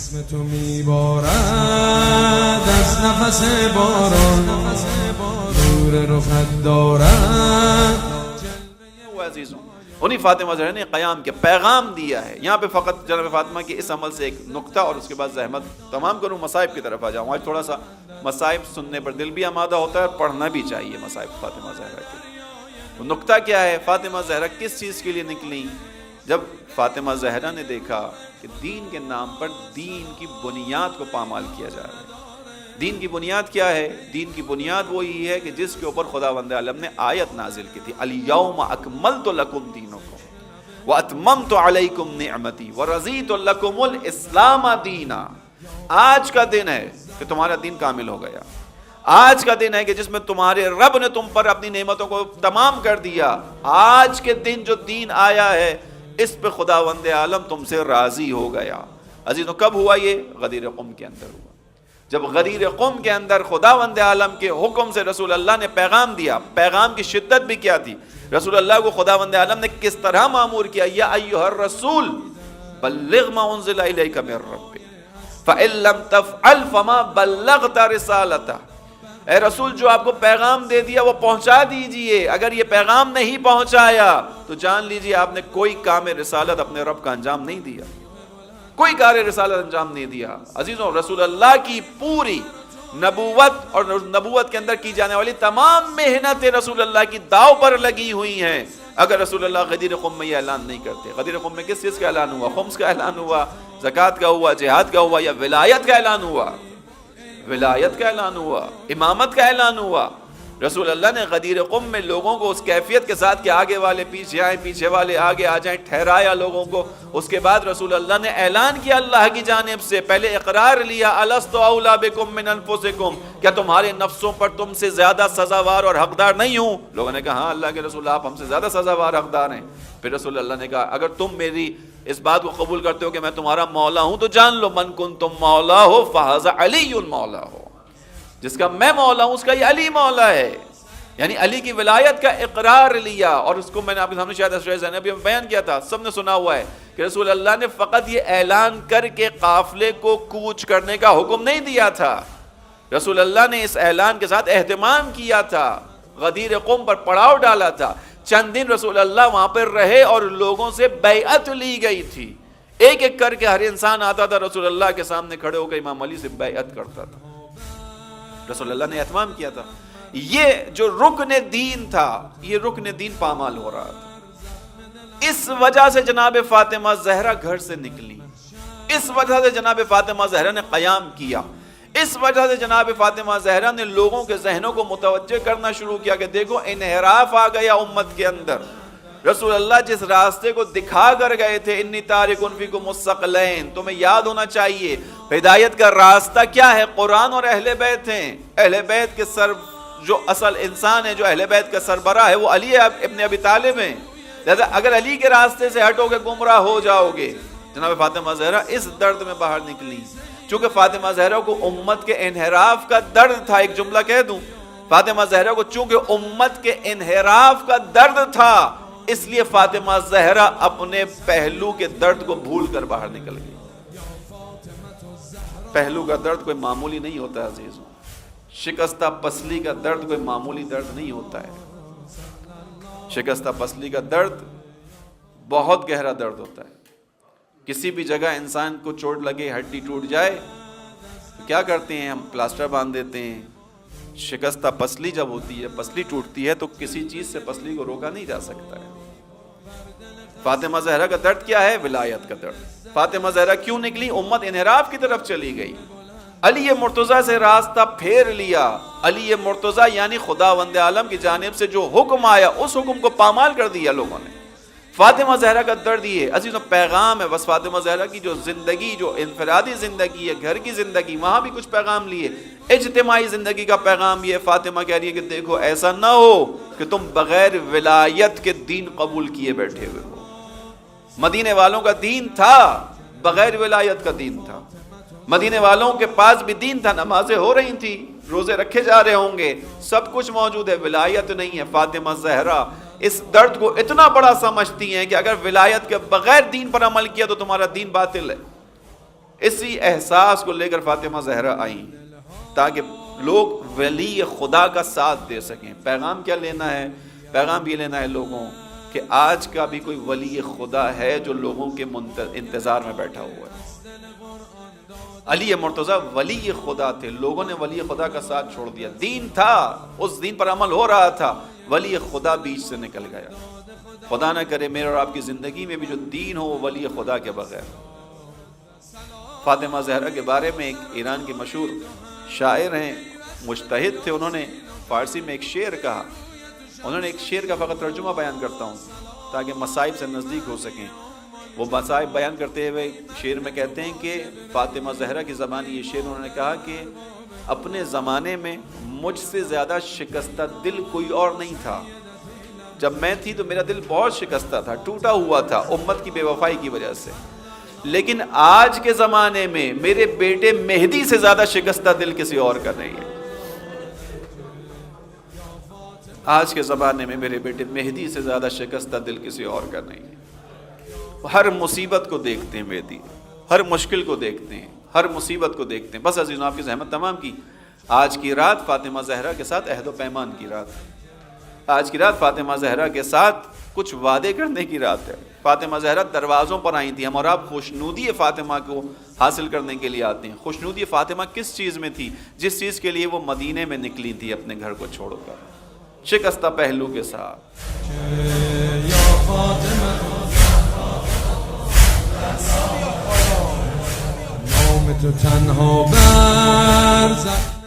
اسم تو میبارد از نفس باران نور رخت دارد. عزیزوں انہیں فاطمہ زہرا نے قیام کے پیغام دیا ہے. یہاں پہ فقط جناب فاطمہ کے اس عمل سے ایک نقطہ اور اس کے بعد زحمت تمام کروں مصائب کی طرف آ جاؤں. آج تھوڑا سا مصائب سننے پر دل بھی آمادہ ہوتا ہے اور پڑھنا بھی چاہیے مصائب فاطمہ زہرا کے. وہ نقطہ کیا ہے؟ فاطمہ زہرا کس چیز کے لیے نکلی؟ جب فاطمہ زہرا نے دیکھا کہ دین کے نام پر دین کی بنیاد کو پامال کیا جا رہا ہے. دین کی بنیاد کیا ہے؟ دین کی بنیاد وہی ہے کہ جس کے اوپر خداوند عالم نے آیت نازل کی تھی، الیوم اکملت لکم دینکم واتممت علیکم نعمتی ورضیت لکم الاسلام دینا. آج کا دن ہے کہ تمہارا دین کامل ہو گیا. آج کا دن ہے کہ جس میں تمہارے رب نے تم پر اپنی نعمتوں کو تمام کر دیا. آج کے دن جو دین آیا ہے اس پہ خداوند عالم تم سے راضی ہو گیا. عزیزوں کب ہوا یہ؟ غدیر قم کے اندر ہوا. جب غدیر قم کے اندر خداوند عالم کے حکم سے رسول اللہ نے پیغام دیا. پیغام کی شدت بھی کیا تھی؟ رسول اللہ کو خداوند عالم نے کس طرح مامور کیا؟ یا ایھا الرسول بلغ ما انزل الیک من ربک فإن لم تفعل فما بلغت رسالتہ. اے رسول جو آپ کو پیغام دے دیا وہ پہنچا دیجئے. اگر یہ پیغام نہیں پہنچایا تو جان لیجئے آپ نے کوئی کام رسالت اپنے رب کا انجام نہیں دیا. کوئی کار رسالت انجام نہیں دیا. عزیزوں رسول اللہ کی پوری نبوت اور نبوت کے اندر کی جانے والی تمام محنتیں رسول اللہ کی داؤ پر لگی ہوئی ہیں. اگر رسول اللہ غدیر قم میں یہ اعلان نہیں کرتے. غدیر قم میں کس چیز کا اعلان ہوا؟ خمس کا اعلان ہوا، زکوٰۃ کا ہوا، جہاد کا ہوا، یا ولایت کا اعلان ہوا؟ ولایت کا اعلان ہوا، امامت کا اعلان ہوا. رسول اللہ نے غدیر قم میں لوگوں کو اس کیفیت کے ساتھ کہ آگے والے پیچھے آئیں، پیچھے والے آگے آ جائیں، ٹھہرایا لوگوں کو. اس کے بعد رسول اللہ نے اعلان کیا اللہ کی جانب سے. پہلے اقرار لیا، الست اولی بکم من انفسکم، کیا تمہارے نفسوں پر تم سے زیادہ سزاوار اور حقدار نہیں ہوں؟ لوگوں نے کہا ہاں اللہ کے رسول آپ ہم سے زیادہ سزاوار حقدار ہیں. پھر رسول اللہ نے کہا اگر تم میری اس بات کو قبول کرتے ہو کہ میں تمہارا مولا ہوں تو جان لو من کنتم مولا ہو فہذا علی مولا ہو. جس کا میں مولا ہوں اس کا یہ علی مولا ہے. یعنی علی کی ولایت کا اقرار لیا. اور اس کو میں نے آپ کے سامنے شاید اسرائیل زینبی میں بیان کیا تھا، سب نے سنا ہوا ہے کہ رسول اللہ نے فقط یہ اعلان کر کے قافلے کو کوچ کرنے کا حکم نہیں دیا تھا. رسول اللہ نے اس اعلان کے ساتھ اہتمام کیا تھا، غدیر قوم پر پڑاؤ ڈالا تھا. چند دن رسول اللہ وہاں پر رہے اور لوگوں سے بیعت لی گئی تھی. ایک ایک کر کے ہر انسان آتا تھا رسول اللہ کے سامنے کھڑے ہو کے امام علی سے بیعت کرتا تھا. رسول اللہ نے اہتمام کیا تھا. یہ جو رکن دین تھا یہ رکن دین پامال ہو رہا تھا. اس وجہ سے جناب فاطمہ زہرا گھر سے نکلی. اس وجہ سے جناب فاطمہ زہرا نے قیام کیا. اس وجہ سے جناب فاطمہ زہرا نے لوگوں کے ذہنوں کو متوجہ کرنا شروع کیا کہ دیکھو انحراف آ گیا امت کے اندر. رسول اللہ جس راستے کو دکھا کر گئے تھے انی تارک فیکم الثقلین، تمہیں یاد ہونا چاہیے ہدایت کا راستہ کیا ہے؟ قرآن اور اہل بیت ہیں. اہل بیت کے سر جو اصل انسان ہے، جو اہل بیت کا سربراہ ہے وہ علی ابن ابی طالب ہیں. لہذا اگر علی کے راستے سے ہٹو گے گمراہ ہو جاؤ گے. جناب فاطمہ زہرا اس درد میں باہر نکلی. چونکہ فاطمہ زہرا کو امت کے انحراف کا درد تھا. ایک جملہ کہہ دوں، فاطمہ زہرا کو چونکہ امت کے انحراف کا درد تھا اس لیے فاطمہ زہرا اپنے پہلو کے درد کو بھول کر باہر نکل گئی. پہلو کا درد کوئی معمولی نہیں ہوتا عزیزوں. شکستہ پسلی کا درد کوئی معمولی درد نہیں ہوتا ہے. شکستہ پسلی کا درد بہت گہرا درد ہوتا ہے. کسی بھی جگہ انسان کو چوٹ لگے، ہڈی ٹوٹ جائے تو کیا کرتے ہیں؟ ہم پلاسٹر باندھ دیتے ہیں. شکستہ پسلی جب ہوتی ہے، پسلی ٹوٹتی ہے تو کسی چیز سے پسلی کو روکا نہیں جا سکتا ہے. فاطمہ زہرا کا درد کیا ہے؟ ولایت کا درد. فاطمہ زہرا کیوں نکلی؟ امت انحراف کی طرف چلی گئی. علی مرتضیٰ سے راستہ پھیر لیا. علی مرتضیٰ یعنی خداوند عالم کی جانب سے جو حکم آیا اس حکم کو پامال کر دیا لوگوں نے. فاطمہ زہرا کا درد یہ عزیزوں پیغام ہے. بس فاطمہ زہرا کی جو زندگی، جو انفرادی زندگی ہے، گھر کی زندگی، وہاں بھی کچھ پیغام لیے. اجتماعی زندگی کا پیغام یہ فاطمہ کہہ رہی ہے کہ دیکھو ایسا نہ ہو کہ تم بغیر ولایت کے دین قبول کیے بیٹھے ہوئے ہو. مدینے والوں کا دین تھا، بغیر ولایت کا دین تھا. مدینے والوں کے پاس بھی دین تھا، نمازیں ہو رہی تھی، روزے رکھے جا رہے ہوں گے، سب کچھ موجود ہے، ولایت نہیں ہے. فاطمہ زہرا اس درد کو اتنا بڑا سمجھتی ہیں کہ اگر ولایت کے بغیر دین پر عمل کیا تو تمہارا دین باطل ہے. اسی احساس کو لے کر فاطمہ زہرا آئیں تاکہ لوگ ولی خدا کا ساتھ دے سکیں. پیغام کیا لینا ہے؟ پیغام یہ لینا ہے لوگوں کہ آج کا بھی کوئی ولی خدا ہے جو لوگوں کے انتظار میں بیٹھا ہوا ہے. علی مرتضیٰ ولی خدا تھے، لوگوں نے ولی خدا کا ساتھ چھوڑ دیا. دین تھا، اس دین پر عمل ہو رہا تھا، ولی خدا بیچ سے نکل گیا. خدا نہ کرے میرے اور آپ کی زندگی میں بھی جو دین ہو وہ ولی خدا کے بغیر. فاطمہ زہرا کے بارے میں ایک ایران کے مشہور شاعر ہیں، مجتہد تھے، انہوں نے فارسی میں ایک شعر کہا. انہوں نے ایک شعر کا فقط ترجمہ بیان کرتا ہوں تاکہ مصائب سے نزدیک ہو سکیں. وہ مصائب بیان کرتے ہوئے شعر میں کہتے ہیں کہ فاطمہ زہرا کی زبانی یہ شعر انہوں نے کہا کہ اپنے زمانے میں مجھ سے زیادہ شکستہ دل کوئی اور نہیں تھا. جب میں تھی تو میرا دل بہت شکستہ تھا، ٹوٹا ہوا تھا امت کی بے وفائی کی وجہ سے. لیکن آج کے زمانے میں میرے بیٹے مہدی سے زیادہ شکستہ دل کسی اور کا نہیں ہے. آج کے زمانے میں میرے بیٹے مہدی سے زیادہ شکستہ دل کسی اور کا نہیں ہے. ہر مصیبت کو دیکھتے ہیں مہدی، ہر مشکل کو دیکھتے ہیں، ہر مصیبت کو دیکھتے ہیں. بس عزیزوں آپ کی زحمت تمام کی. آج کی رات فاطمہ زہرا کے ساتھ عہد و پیمان کی رات. آج کی رات فاطمہ زہرا کے ساتھ کچھ وعدے کرنے کی رات ہے. فاطمہ زہرا دروازوں پر آئی تھی. ہم اور آپ خوشنودی فاطمہ کو حاصل کرنے کے لیے آتے ہیں. خوشنودی فاطمہ کس چیز میں تھی؟ جس چیز کے لیے وہ مدینے میں نکلی تھی اپنے گھر کو چھوڑ کر، شکستہ پہلو کے ساتھ. نام تو تنها برزد